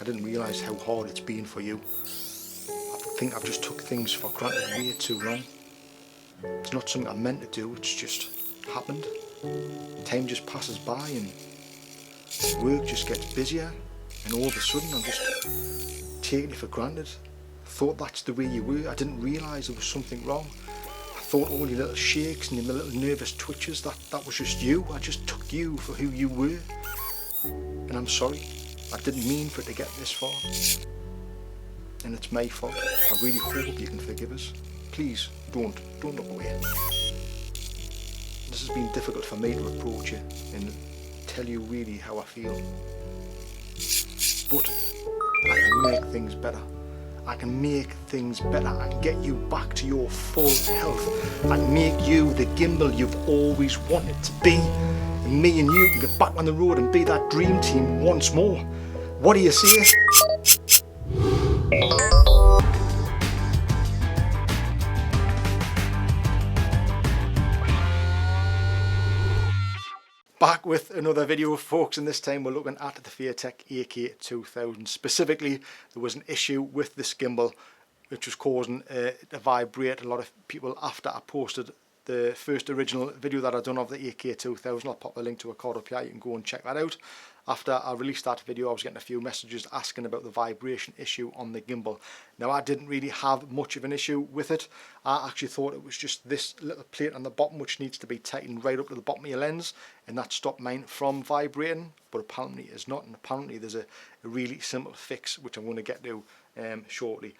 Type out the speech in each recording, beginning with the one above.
I didn't realise how hard it's been for you. I think I've just took things for granted way too long. It's not something I meant to do, it's just happened. Time just passes by and work just gets busier, and all of a sudden I'm just taking it for granted. I thought that's the way you were. I didn't realise there was something wrong. I thought all your little shakes and your little nervous twitches, that was just you. I just took you for who you were. And I'm sorry. I didn't mean for it to get this far. And it's my fault. I really hope you can forgive us. Please, don't look away. This has been difficult for me to approach you and tell you really how I feel. But I can make things better. I can make things better. I can get you back to your full health. I can make you the gimbal you've always wanted to be. And me and you can get back on the road and be that dream team once more. What do you say? Back with another video, folks, and this time we're looking at the Feiyutech AK2000. Specifically, there was an issue with this gimbal which was causing it to vibrate. A lot of people, after I posted the first original video that I'd done of the AK2000, I'll pop a link to a card up here, you can go and check that out. After I released that video, I was getting a few messages asking about the vibration issue on the gimbal. Now, I didn't really have much of an issue with it. I actually thought it was just this little plate on the bottom which needs to be tightened right up to the bottom of your lens, and that stopped mine from vibrating, but apparently it's not, and apparently there's a really simple fix which I'm going to get to shortly.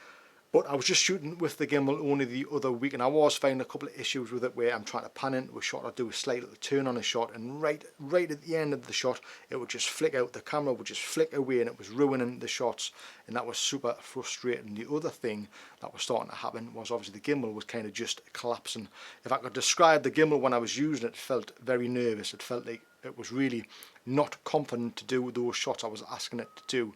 But I was just shooting with the gimbal only the other week, and I was finding a couple of issues with it where I'm trying to pan into a shot or do a slight little turn on a shot, and right at the end of the shot it would just flick out, the camera would just flick away, and it was ruining the shots, and that was super frustrating. The other thing that was starting to happen was obviously the gimbal was kind of just collapsing. If I could describe the gimbal when I was using it, it felt very nervous. It felt like it was really not confident to do those shots I was asking it to do.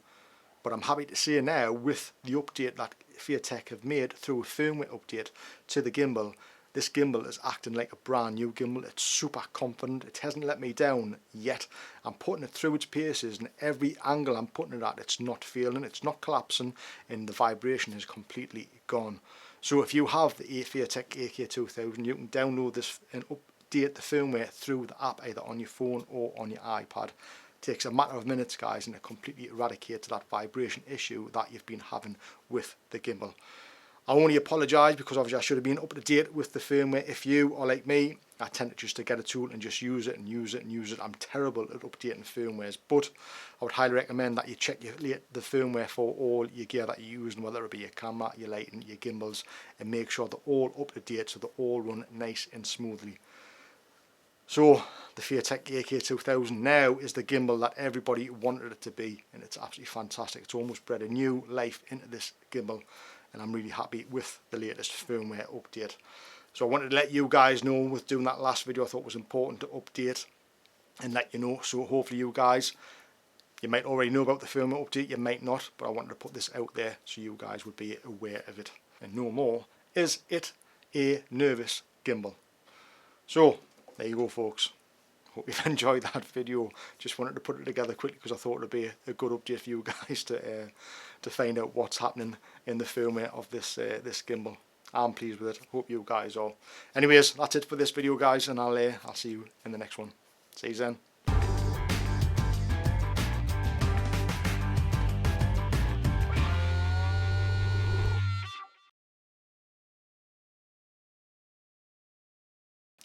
But I'm happy to say now, with the update that Feiyutech have made through a firmware update to the gimbal, this gimbal is acting like a brand new gimbal. It's super confident. It hasn't let me down yet. I'm putting it through its paces, and every angle I'm putting it at, it's not failing, it's not collapsing, and the vibration is completely gone. So if you have the Feiyutech AK2000, you can download this and update the firmware through the app, either on your phone or on your iPad. Takes a matter of minutes, guys, and it completely eradicates that vibration issue that you've been having with the gimbal. I only apologise because obviously I should have been up to date with the firmware. If you are like me, I tend to just to get a tool and just use it and use it and use it. I'm terrible at updating firmwares, but I would highly recommend that you check the firmware for all your gear that you're using, whether it be your camera, your lighting, your gimbals, and make sure they're all up to date so they all run nice and smoothly. So the Feiyutech AK2000 now is the gimbal that everybody wanted it to be, and it's absolutely fantastic. It's almost bred a new life into this gimbal, and I'm really happy with the latest firmware update. So I wanted to let you guys know, with doing that last video, I thought it was important to update and let you know. So hopefully you guys, you might already know about the firmware update, you might not, but I wanted to put this out there so you guys would be aware of it. And no more, is it a nervous gimbal? So there you go, folks. Hope you've enjoyed that video. Just wanted to put it together quickly because I thought it would be a good update for you guys to find out what's happening in the firmware of this this gimbal. I'm pleased with it. Hope you guys are. Anyways, that's it for this video, guys, and I'll see you in the next one. See you then.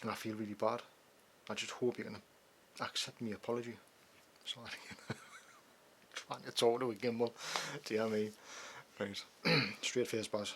And I feel really bad. I just hope you're going to accept my apology. Sorry. Trying to talk to a gimbal. Do you know what I mean? Right. Straight face, boys.